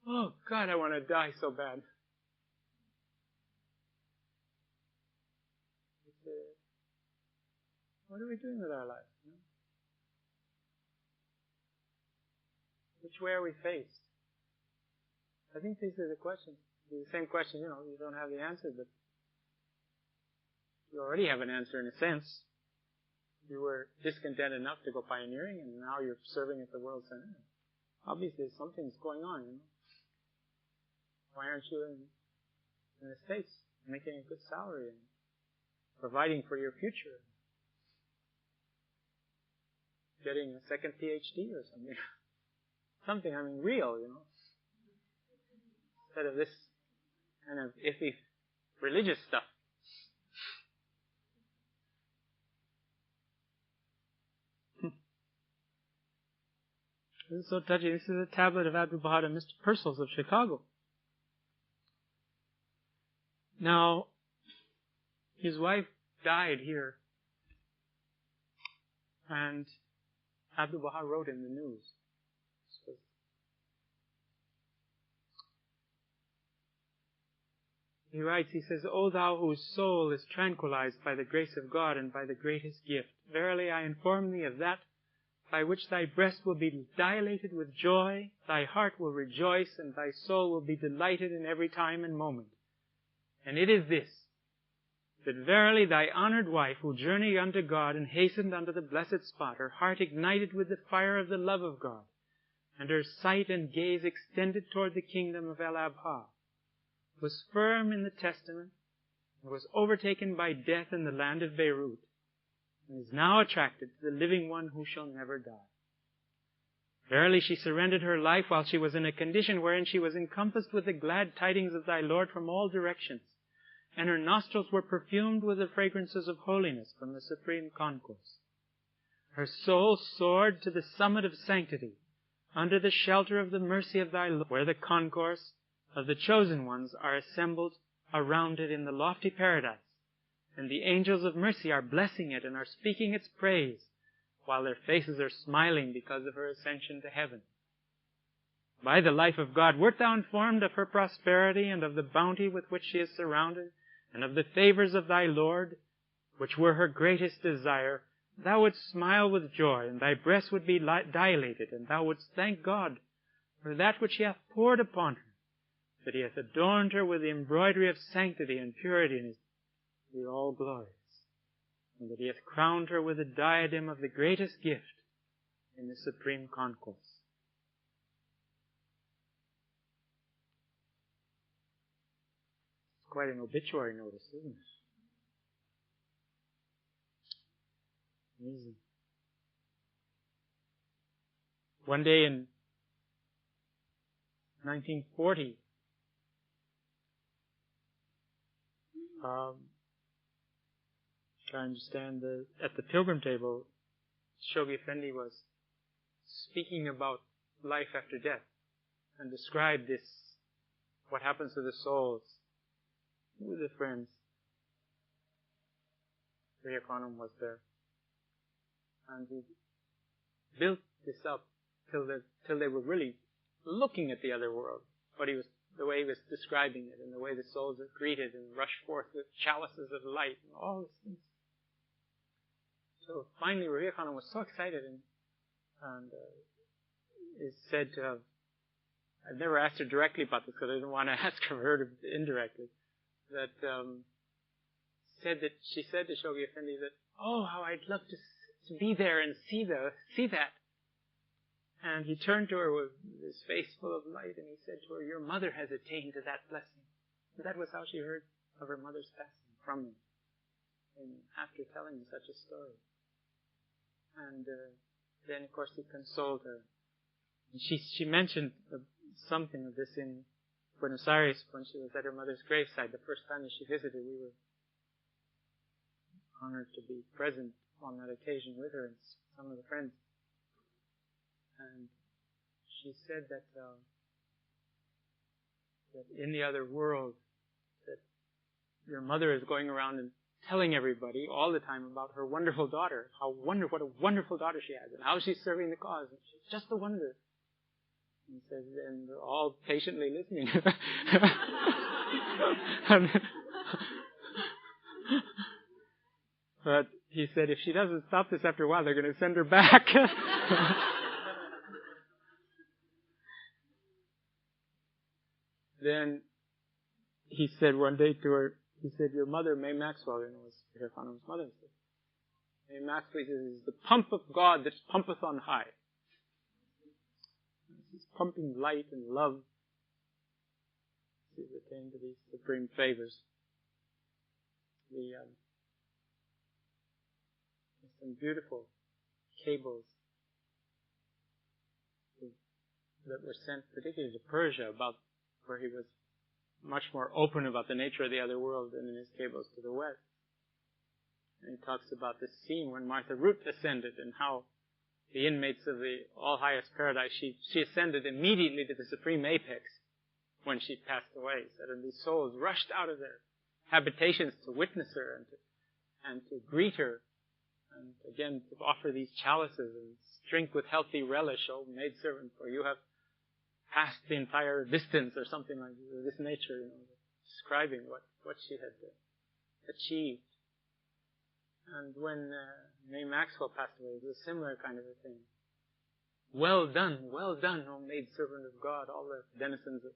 Oh, God, I want to die so bad. What are we doing with our lives? You know? Which way are we faced? I think these are the questions. The same question, you know, you don't have the answer, but you already have an answer in a sense. You were discontent enough to go pioneering, and now you're serving at the World Center. Obviously, something's going on, you know. Why aren't you in the States making a good salary and providing for your future? getting a second PhD or something. Something, real, Instead of this kind of iffy religious stuff. This is so touching. This is a tablet of Abdul Baha and Mr. Purcell's of Chicago. Now, his wife died here, and Abdul Baha wrote in the news. He writes, he says, O thou whose soul is tranquilized by the grace of God and by the greatest gift, verily I inform thee of that by which thy breast will be dilated with joy, thy heart will rejoice, and thy soul will be delighted in every time and moment. And it is this, that verily thy honored wife, who journeyed unto God and hastened unto the blessed spot, her heart ignited with the fire of the love of God, and her sight and gaze extended toward the kingdom of El Abha, was firm in the testament, and was overtaken by death in the land of Beirut, and is now attracted to the living one who shall never die. Verily she surrendered her life while she was in a condition wherein she was encompassed with the glad tidings of thy Lord from all directions, and her nostrils were perfumed with the fragrances of holiness from the supreme concourse. Her soul soared to the summit of sanctity, under the shelter of the mercy of thy Lord, where the concourse of the chosen ones are assembled around it in the lofty paradise, and the angels of mercy are blessing it and are speaking its praise, while their faces are smiling because of her ascension to heaven. By the life of God wert thou informed of her prosperity and of the bounty with which she is surrounded, and of the favors of thy Lord, which were her greatest desire, thou wouldst smile with joy, and thy breast would be dilated, and thou wouldst thank God for that which he hath poured upon her, that he hath adorned her with the embroidery of sanctity and purity in his all glorious, and that he hath crowned her with the diadem of the greatest gift in the supreme concourse. It's quite an obituary notice, isn't it? Amazing. One day in 1940, I understand at the pilgrim table, Shoghi Effendi was speaking about life after death and described this, what happens to the souls with the friends. Ria Khanum was there. And he built this up till they were really looking at the other world. But the way he was describing it, and the way the souls are greeted and rush forth with chalices of light and all these things. So finally, Ria Khanum was so excited and is said to have, I've never asked her directly about this because I didn't want to ask her indirectly, that she said to Shoghi Effendi that, oh, how I'd love to be there and see that. And he turned to her with his face full of light, and he said to her, your mother has attained to that blessing. And that was how she heard of her mother's passing from him, and after telling him such a story. And then, of course, he consoled her. And she mentioned something of this in Buenos Aires when she was at her mother's graveside. The first time that she visited, we were honored to be present on that occasion with her and some of the friends. And she said that in the other world, that your mother is going around and telling everybody all the time about her wonderful daughter, what a wonderful daughter she has, and how she's serving the cause. And she's just a wonder. And he says, and they're all patiently listening. But he said, if she doesn't stop this after a while, they're going to send her back. Then he said one day to her, he said, your mother, May Maxwell, was Ria Khanum's mother, May Maxwell is the pump of God that pumpeth on high. She's pumping light and love. She's attained to these supreme favors. There's some beautiful cables that were sent particularly to Persia, about where he was much more open about the nature of the other world than in his cables to the west. And he talks about this scene when Martha Root ascended and how the inmates of the all-highest paradise, she ascended immediately to the supreme apex when she passed away. He said, and these souls rushed out of their habitations to witness her and to greet her, and again to offer these chalices and drink with healthy relish, O maidservant, for you have passed the entire distance, or something like this nature, describing what she had achieved. And when May Maxwell passed away, it was a similar kind of a thing. Well done, O maidservant of God. All the denizens of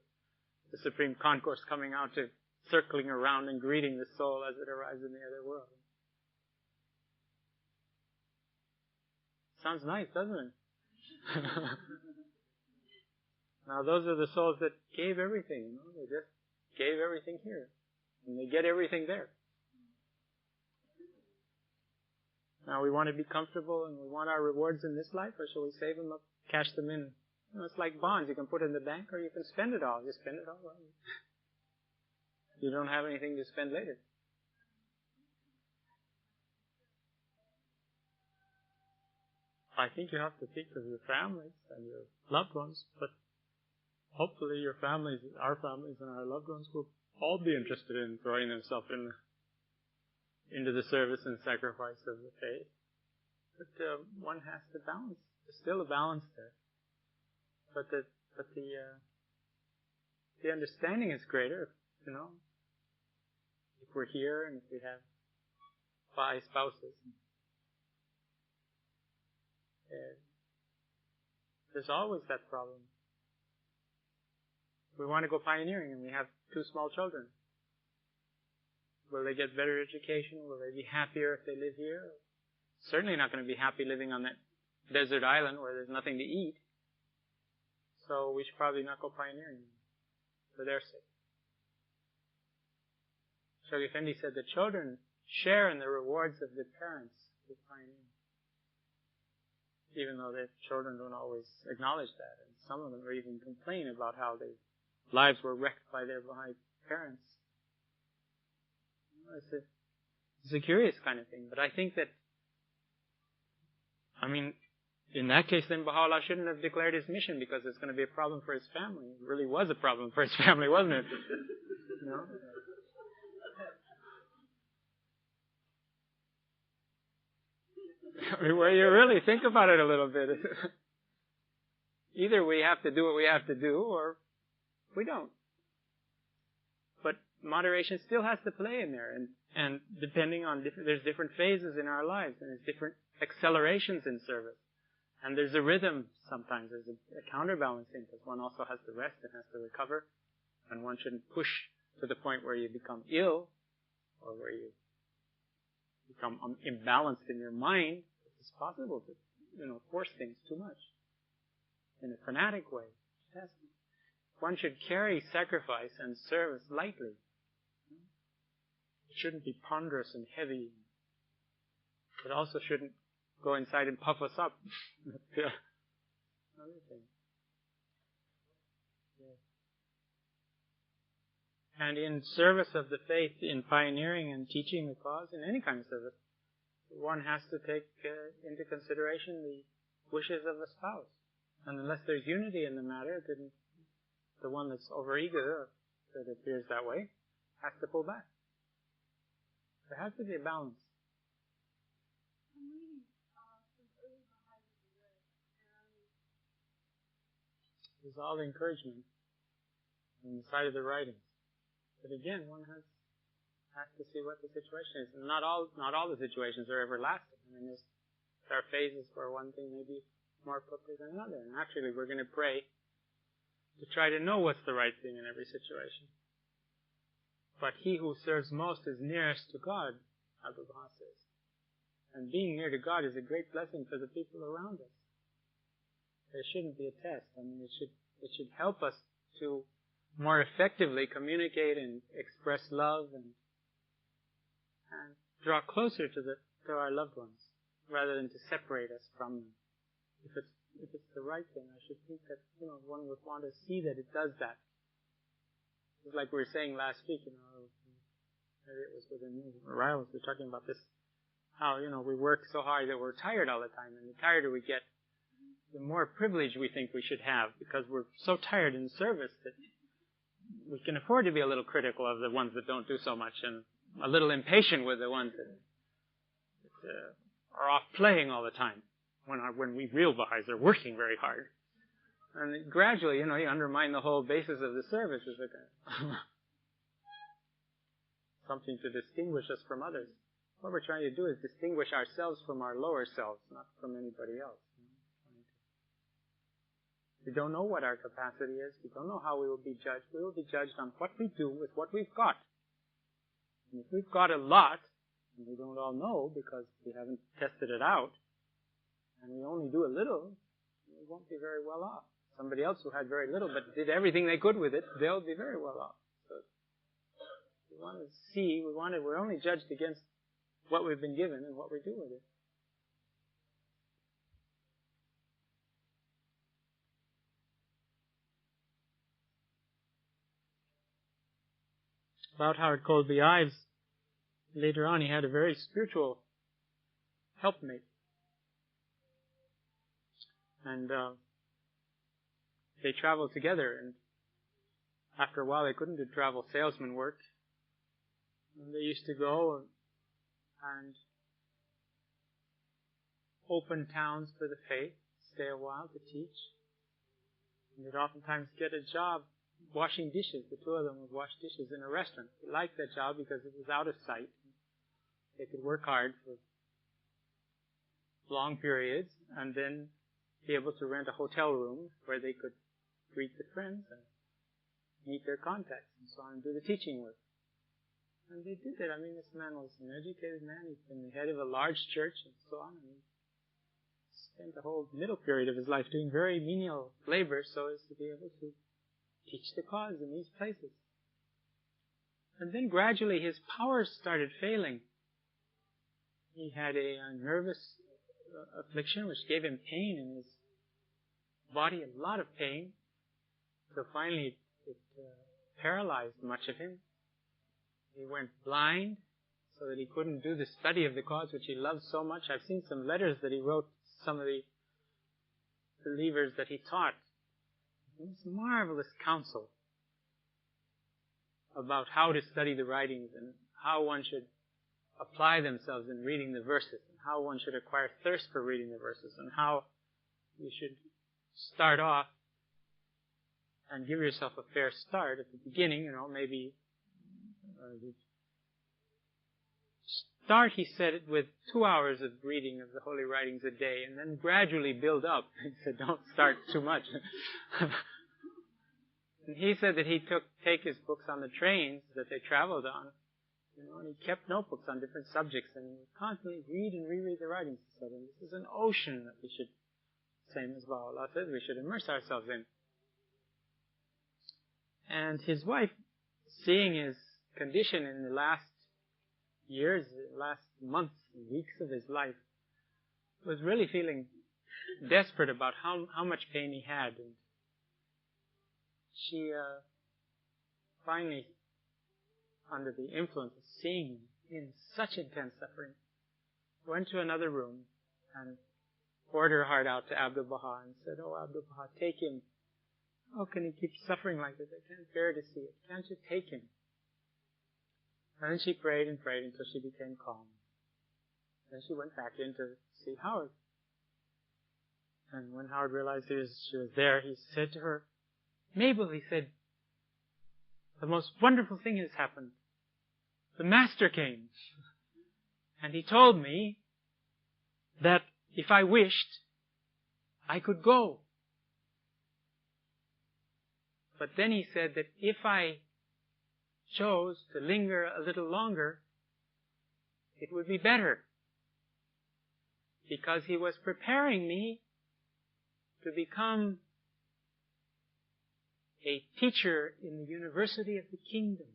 the Supreme Concourse coming out to circling around and greeting the soul as it arrives in the other world. Sounds nice, doesn't it? Now those are the souls that gave everything, They just gave everything here. And they get everything there. Now we want to be comfortable and we want our rewards in this life, or shall we save them up, cash them in? It's like bonds. You can put it in the bank or you can spend it all. You spend it all. Well, you don't have anything to spend later. I think you have to think of your families and your loved ones, but hopefully your families, our families and our loved ones will all be interested in throwing themselves into the service and sacrifice of the faith. But one has to balance. There's still a balance there. But the understanding is greater, if we're here and if we have 5 spouses. There's always that problem. We want to go pioneering and we have 2 small children. Will they get better education? Will they be happier if they live here? Certainly not going to be happy living on that desert island where there's nothing to eat. So we should probably not go pioneering for their sake. Shoghi Effendi said the children share in the rewards of the parents who pioneer. Even though their children don't always acknowledge that. And some of them even complain about how their lives were wrecked by their Bahá'í parents. It's a curious kind of thing. But I think that, in that case, then Baha'u'llah shouldn't have declared his mission because it's going to be a problem for his family. It really was a problem for his family, wasn't it? Well, you really think about it a little bit. Either we have to do what we have to do, or we don't. But moderation still has to play in there, and depending on there's different phases in our lives, and there's different accelerations in service, and there's a rhythm. Sometimes there's a counterbalancing because one also has to rest and has to recover, and one shouldn't push to the point where you become ill or where you become imbalanced in your mind. It's possible to, force things too much in a fanatic way. One should carry sacrifice and service lightly. It shouldn't be ponderous and heavy. It also shouldn't go inside and puff us up. Another thing. And in service of the faith, in pioneering and teaching the cause, in any kind of service, one has to take into consideration the wishes of the spouse. And unless there's unity in the matter, then the one that's overeager, that appears that way, has to pull back. There has to be a balance. There's all the encouragement on the side of the writings. But again, one has to see what the situation is. And not all the situations are everlasting. There are phases where one thing may be more appropriate than another. And actually, we're going to pray to try to know what's the right thing in every situation. But he who serves most is nearest to God, Abdul Baha says. And being near to God is a great blessing for the people around us. There shouldn't be a test. It should help us to more effectively communicate and express love and draw closer to our loved ones, rather than to separate us from them. if it's the right thing. I should think that, one would want to see that it does that. It's like we were saying last week, maybe it was with the new arrivals, we were talking about this, how, we work so hard that we're tired all the time, and the tireder we get, the more privilege we think we should have, because we're so tired in service that we can afford to be a little critical of the ones that don't do so much, and a little impatient with the ones that are off playing all the time, when we real Baha'is are working very hard. And gradually, you undermine the whole basis of the service as something to distinguish us from others. What we're trying to do is distinguish ourselves from our lower selves, not from anybody else. We don't know what our capacity is. We don't know how we will be judged. We will be judged on what we do with what we've got. And if we've got a lot, and we don't all know because we haven't tested it out, and we only do a little, we won't be very well off. Somebody else who had very little but did everything they could with it, they'll be very well off. So we want to see, we're only judged against what we've been given and what we do with it. About Howard Colby Ives, later on he had a very spiritual helpmate. And they traveled together, and after a while they couldn't do travel salesman work. And they used to go and open towns for the faith, stay a while to teach. And they'd oftentimes get a job washing dishes. The two of them would wash dishes in a restaurant. They liked that job because it was out of sight. They could work hard for long periods and then be able to rent a hotel room where they could greet the friends and meet their contacts and so on and do the teaching work. And they did it. I mean, this man was an educated man. He'd been the head of a large church and so on. And he spent the whole middle period of his life doing very menial labor so as to be able to teach the cause in these places. And then gradually his powers started failing. He had a nervous affliction which gave him pain in his body, a lot of pain. So finally it paralyzed much of him. He went blind so that he couldn't do the study of the cause which he loved so much. I've seen some letters that he wrote to some of the believers that he taught. It was marvelous counsel about how to study the writings and how one should apply themselves in reading the verses, and how one should acquire thirst for reading the verses, and how you should start off and give yourself a fair start at the beginning, maybe start, he said, it with 2 hours of reading of the Holy Writings a day, and then gradually build up. He said, don't start too much. And he said that he'd take his books on the trains that they traveled on, and he kept notebooks on different subjects, and he would constantly read and reread the writings. He said, and this is an ocean that we should, same as Baha'u'llah says, we should immerse ourselves in. And his wife, seeing his condition in the last years, last months and weeks of his life, was really feeling desperate about how much pain he had. And she finally, under the influence of seeing him in such intense suffering, went to another room and poured her heart out to Abdul Baha and said, "Oh, Abdul Baha, take him. How can he keep suffering like this? I can't bear to see it. Can't you take him?" And then she prayed and prayed until she became calm. Then she went back in to see Howard. And when Howard realized she was there, he said to her, "Mabel," he said, "the most wonderful thing has happened. The Master came. And he told me that if I wished, I could go. But then he said that if I chose to linger a little longer, it would be better. Because he was preparing me to become a teacher in the University of the Kingdom."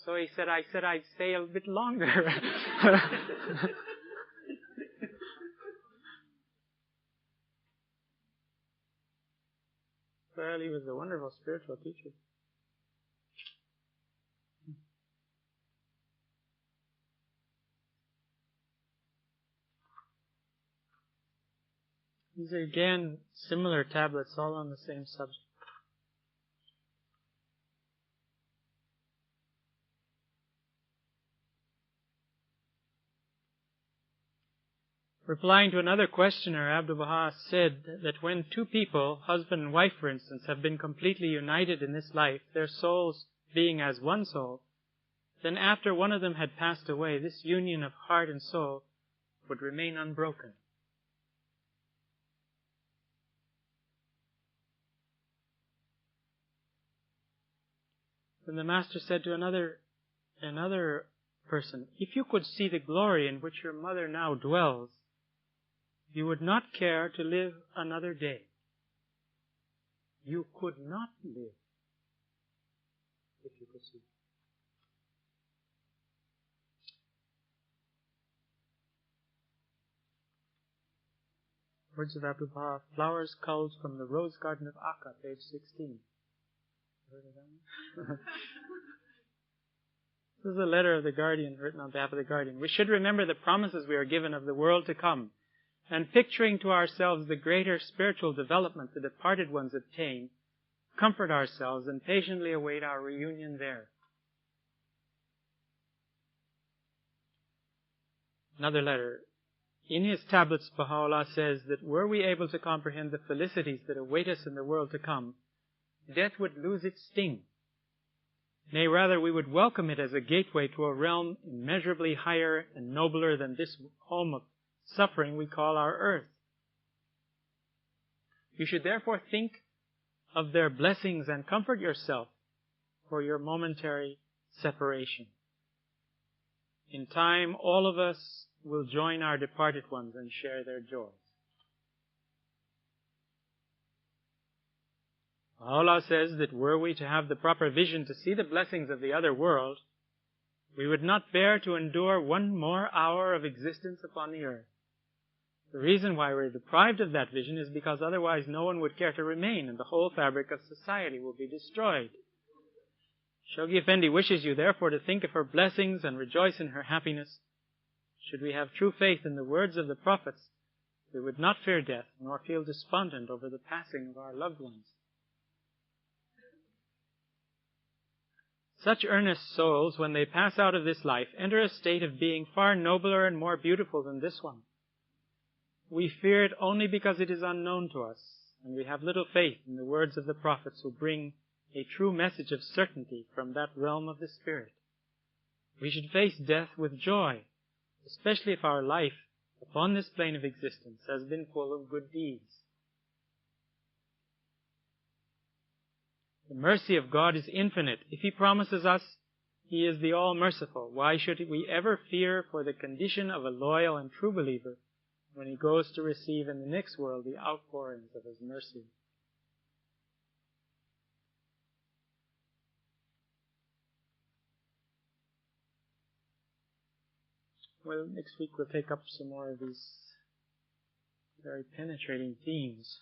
So he said, I said I'd stay a bit longer. Well, he was a wonderful spiritual teacher. These are again similar tablets, all on the same subject. Replying to another questioner, Abdu'l-Baha said that when two people, husband and wife for instance, have been completely united in this life, their souls being as one soul, then after one of them had passed away, this union of heart and soul would remain unbroken. Then the Master said to another person, if you could see the glory in which your mother now dwells, you would not care to live another day. You could not live if you could see. Words of Abdu'l-Baha, flowers culled from the Rose Garden of Akka, page 16. Heard of that one? This is a letter of the Guardian, written on behalf of the Guardian. We should remember the promises we are given of the world to come, and picturing to ourselves the greater spiritual development the departed ones obtain, comfort ourselves and patiently await our reunion there. Another letter. In his tablets, Baha'u'llah says that were we able to comprehend the felicities that await us in the world to come, death would lose its sting. Nay, rather, we would welcome it as a gateway to a realm immeasurably higher and nobler than this home of suffering we call our earth. You should therefore think of their blessings and comfort yourself for your momentary separation. In time, all of us will join our departed ones and share their joys. Allah says that were we to have the proper vision to see the blessings of the other world, we would not bear to endure one more hour of existence upon the earth. The reason why we're deprived of that vision is because otherwise no one would care to remain and the whole fabric of society will be destroyed. Shoghi Effendi wishes you therefore to think of her blessings and rejoice in her happiness. Should we have true faith in the words of the prophets, we would not fear death nor feel despondent over the passing of our loved ones. Such earnest souls, when they pass out of this life, enter a state of being far nobler and more beautiful than this one. We fear it only because it is unknown to us, and we have little faith in the words of the prophets who bring a true message of certainty from that realm of the spirit. We should face death with joy, especially if our life upon this plane of existence has been full of good deeds. The mercy of God is infinite. If He promises us He is the all-merciful, why should we ever fear for the condition of a loyal and true believer when he goes to receive in the next world the outpourings of His mercy? Well, next week we'll take up some more of these very penetrating themes.